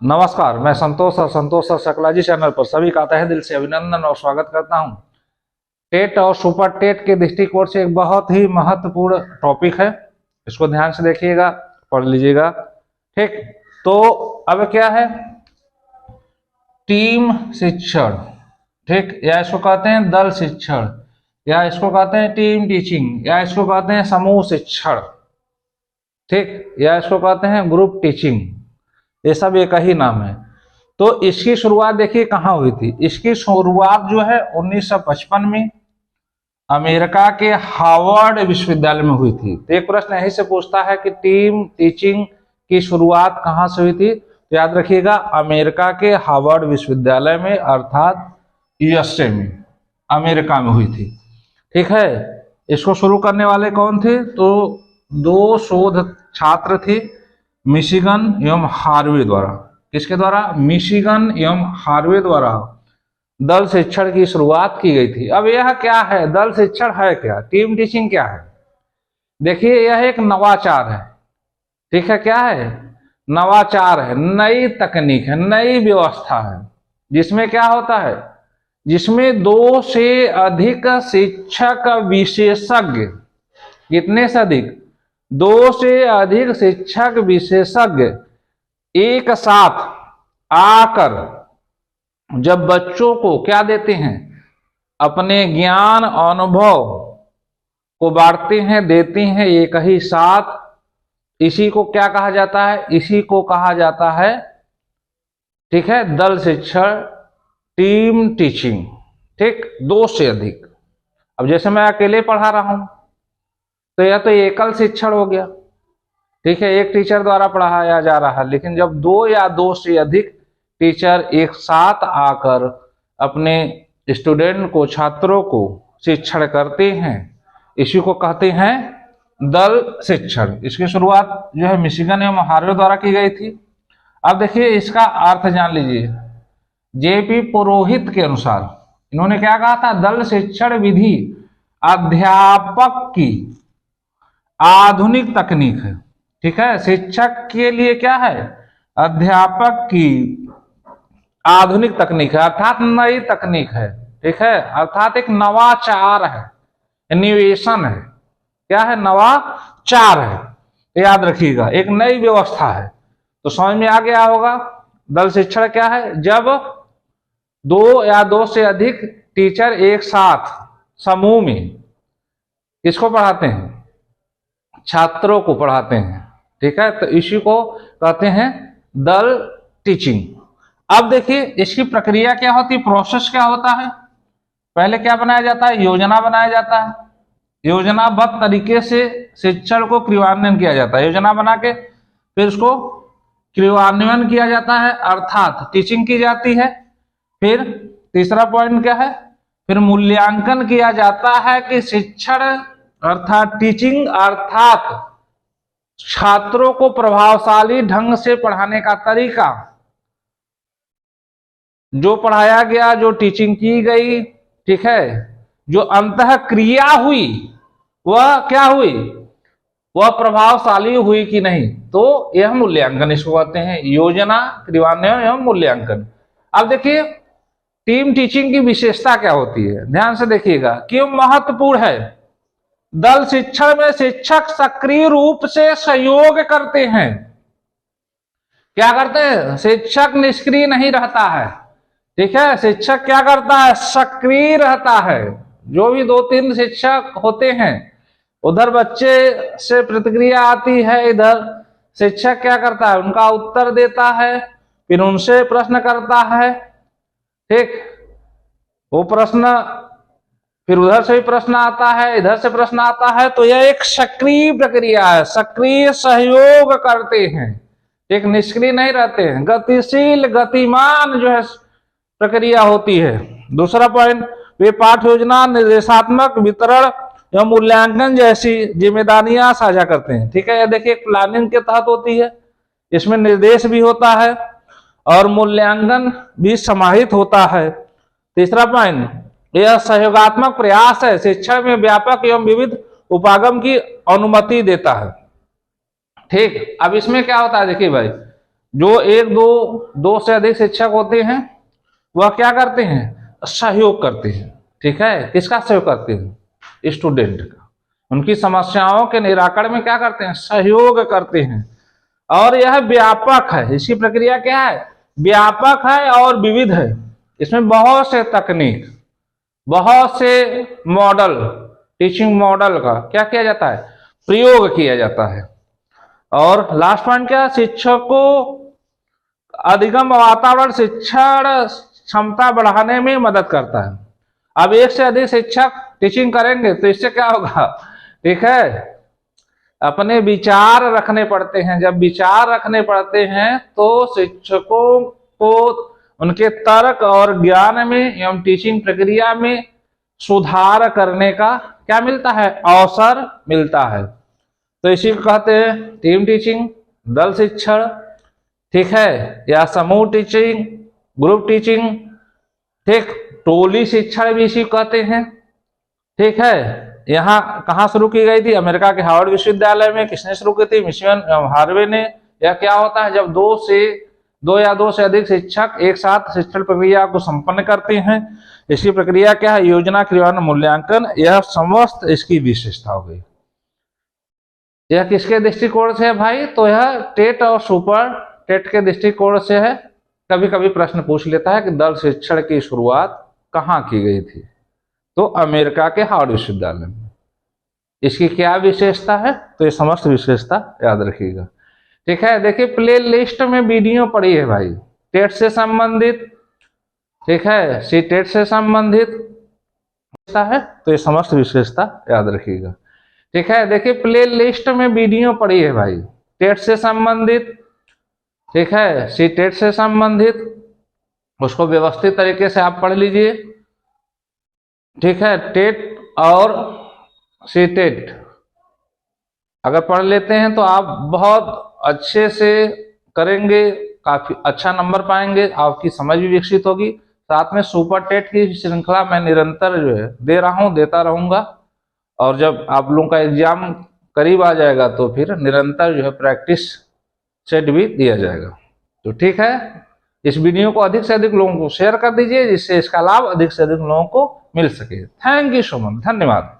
नमस्कार, मैं संतोष और संतोष सर साइकोलॉजी चैनल पर सभी का तहे दिल से अभिनंदन और स्वागत करता हूं। टेट और सुपर टेट के दृष्टिकोण से एक बहुत ही महत्वपूर्ण टॉपिक है, इसको ध्यान से देखिएगा, पढ़ लीजिएगा। ठीक, तो अब क्या है, टीम शिक्षण, ठीक, या इसको कहते हैं दल शिक्षण, या इसको कहते हैं टीम टीचिंग, या इसको कहते हैं समूह शिक्षण, ठीक, या इसको कहते हैं ग्रुप टीचिंग। ये सब एक ही नाम है। तो इसकी शुरुआत देखिए कहाँ हुई थी। इसकी शुरुआत जो है 1955 में अमेरिका के हार्वर्ड विश्वविद्यालय में हुई थी। तो एक प्रश्न यही से पूछता है कि टीम टीचिंग की शुरुआत कहाँ से हुई थी, तो याद रखिएगा अमेरिका के हार्वर्ड विश्वविद्यालय में, अर्थात यूएसए में, अमेरिका में हुई थी। ठीक है, इसको शुरू करने वाले कौन थे, तो दो शोध छात्र थे मिशिगन एवं हार्वे द्वारा। किसके द्वारा? मिशिगन एवं हार्वे द्वारा दल शिक्षण की शुरुआत की गई थी। अब यह क्या है, दल शिक्षण है क्या, टीम टीचिंग क्या है? देखिए यह एक नवाचार है। ठीक है, क्या है? नवाचार है, नई तकनीक है, नई व्यवस्था है, जिसमें क्या होता है, जिसमें 2 से अधिक शिक्षक विशेषज्ञ, कितने से अधिक, 2 से अधिक शिक्षक विशेषज्ञ एक साथ आकर जब बच्चों को क्या देते हैं, अपने ज्ञान अनुभव को बांटते हैं, देते हैं एक ही साथ, इसी को क्या कहा जाता है, इसी को कहा जाता है, ठीक है, दल शिक्षण, टीम टीचिंग। ठीक, 2 से अधिक। अब जैसे मैं अकेले पढ़ा रहा हूं तो यह तो एकल शिक्षण हो गया। ठीक है, एक टीचर द्वारा पढ़ाया जा रहा है। लेकिन जब 2 या 2 से अधिक टीचर एक साथ आकर अपने स्टूडेंट को, छात्रों को शिक्षण करते हैं, इसी को कहते हैं दल शिक्षण। इसकी शुरुआत जो है मिशिगन एवं हार्वे द्वारा की गई थी। अब देखिए इसका अर्थ जान लीजिए। जेपी पुरोहित के अनुसार इन्होंने क्या कहा था, दल शिक्षण विधि अध्यापक की आधुनिक तकनीक है। ठीक है, शिक्षक के लिए क्या है, अध्यापक की आधुनिक तकनीक है, अर्थात नई तकनीक है। ठीक है, अर्थात एक नवाचार है, इनोवेशन है। क्या है, नवाचार है। याद रखिएगा, एक नई व्यवस्था है। तो समझ में आ गया होगा दल शिक्षण क्या है, जब 2 या 2 से अधिक टीचर एक साथ समूह में किसको पढ़ाते हैं, छात्रों को पढ़ाते हैं। ठीक है, तो इसी को कहते हैं दल टीचिंग। अब देखिए इसकी प्रक्रिया क्या होती, प्रोसेस क्या होता है। पहले क्या बनाया जाता है, योजना बनाया जाता है। योजनाबद्ध तरीके से शिक्षण को क्रियान्वयन किया जाता है। योजना बना के फिर उसको क्रियान्वयन किया जाता है, अर्थात टीचिंग की जाती है। फिर तीसरा पॉइंट क्या है, फिर मूल्यांकन किया जाता है कि शिक्षण अर्थात टीचिंग, अर्थात छात्रों को प्रभावशाली ढंग से पढ़ाने का तरीका, जो पढ़ाया गया, जो टीचिंग की गई, ठीक है, जो अंतः क्रिया हुई वह क्या हुई, वह प्रभावशाली हुई कि नहीं। तो यह मूल्यांकन इसको कहते हैं, योजना, क्रियान्वयन एवं मूल्यांकन। अब देखिए टीम टीचिंग की विशेषता क्या होती है, ध्यान से देखिएगा, क्यों महत्वपूर्ण है। दल शिक्षण में शिक्षक सक्रिय रूप से सहयोग करते हैं। क्या करते हैं, शिक्षक निष्क्रिय नहीं रहता है। ठीक है, शिक्षक क्या करता है, सक्रिय रहता है। जो भी 2-3 शिक्षक होते हैं, उधर बच्चे से प्रतिक्रिया आती है, इधर शिक्षक क्या करता है, उनका उत्तर देता है, फिर उनसे प्रश्न करता है। ठीक, वो प्रश्न, फिर उधर से भी प्रश्न आता है, इधर से प्रश्न आता है। तो यह एक सक्रिय प्रक्रिया है, सक्रिय सहयोग करते हैं, एक निष्क्रिय नहीं रहते हैं, गतिशील, गतिमान जो है प्रक्रिया होती है। दूसरा पॉइंट, वे पाठ्य योजना, निर्देशात्मक, वितरण एवं मूल्यांकन जैसी जिम्मेदारियां साझा करते हैं। ठीक है, यह देखिए प्लानिंग के तहत होती है, इसमें निर्देश भी होता है और मूल्यांकन भी समाहित होता है। तीसरा पॉइंट, यह सहयोगात्मक प्रयास है, शिक्षण में व्यापक एवं विविध उपागम की अनुमति देता है। ठीक, अब इसमें क्या होता है, देखिए भाई, जो एक दो से अधिक शिक्षक होते हैं वह क्या करते हैं, सहयोग करते हैं। ठीक है, किसका सहयोग करते हैं, स्टूडेंट का। उनकी समस्याओं के निराकरण में क्या करते हैं, सहयोग करते हैं। और यह व्यापक है, इसकी प्रक्रिया क्या है, व्यापक है और विविध है। इसमें बहुत से तकनीक, बहुत से मॉडल, टीचिंग मॉडल का क्या किया जाता है, प्रयोग किया जाता है। और लास्ट पॉइंट क्या, शिक्षकों अधिगम वातावरण शिक्षण क्षमता बढ़ाने में मदद करता है। अब एक से अधिक शिक्षक टीचिंग करेंगे तो इससे क्या होगा, ठीक है, अपने विचार रखने पड़ते हैं। जब विचार रखने पड़ते हैं तो शिक्षकों को उनके तर्क और ज्ञान में एवं टीचिंग प्रक्रिया में सुधार करने का क्या मिलता है, अवसर मिलता है। तो इसी को कहते हैं टीम टीचिंग, दल शिक्षण, ठीक है, या समूह टीचिंग, ग्रुप टीचिंग, ठीक, टोली शिक्षण भी इसी को कहते हैं। ठीक है, यहाँ कहाँ शुरू की गई थी, अमेरिका के हार्वर्ड विश्वविद्यालय में। किसने शुरू की थी, मिशिगन हार्वे ने। यह क्या होता है, जब दो या दो से अधिक शिक्षक एक साथ शिक्षण प्रक्रिया को संपन्न करते हैं। इसकी प्रक्रिया क्या है, योजना, क्रियान्वयन, मूल्यांकन, यह समस्त इसकी विशेषता हो गई। यह किसके दृष्टिकोण से है भाई, तो यह टेट और सुपर टेट के दृष्टिकोण से है। कभी कभी प्रश्न पूछ लेता है कि दल शिक्षण की शुरुआत कहाँ की गई थी, तो अमेरिका के हार्वर्ड विश्वविद्यालय में। इसकी क्या विशेषता है, तो ये समस्त विशेषता याद रखिएगा। ठीक है, देखिए प्ले लिस्ट में वीडियो पड़ी है भाई, टेट से संबंधित, ठीक है, सी टेट से संबंधित है, तो ये समस्त विशेषता याद रखिएगा। ठीक है, देखिए प्ले लिस्ट में वीडियो पड़ी है भाई, टेट से संबंधित, ठीक है, सी टेट से संबंधित, उसको व्यवस्थित तरीके से आप पढ़ लीजिए। ठीक है, टेट और सी टेट अगर पढ़ लेते हैं तो आप बहुत अच्छे से करेंगे, काफी अच्छा नंबर पाएंगे, आपकी समझ भी विकसित होगी। साथ में सुपर टेट की श्रृंखला मैं निरंतर जो है दे रहा हूँ, देता रहूंगा। और जब आप लोगों का एग्जाम करीब आ जाएगा तो फिर निरंतर जो है प्रैक्टिस सेट भी दिया जाएगा। तो ठीक है, इस वीडियो को अधिक से अधिक लोगों को शेयर कर दीजिए, जिससे इसका लाभ अधिक से अधिक लोगों को मिल सके। थैंक यू सो मच, धन्यवाद।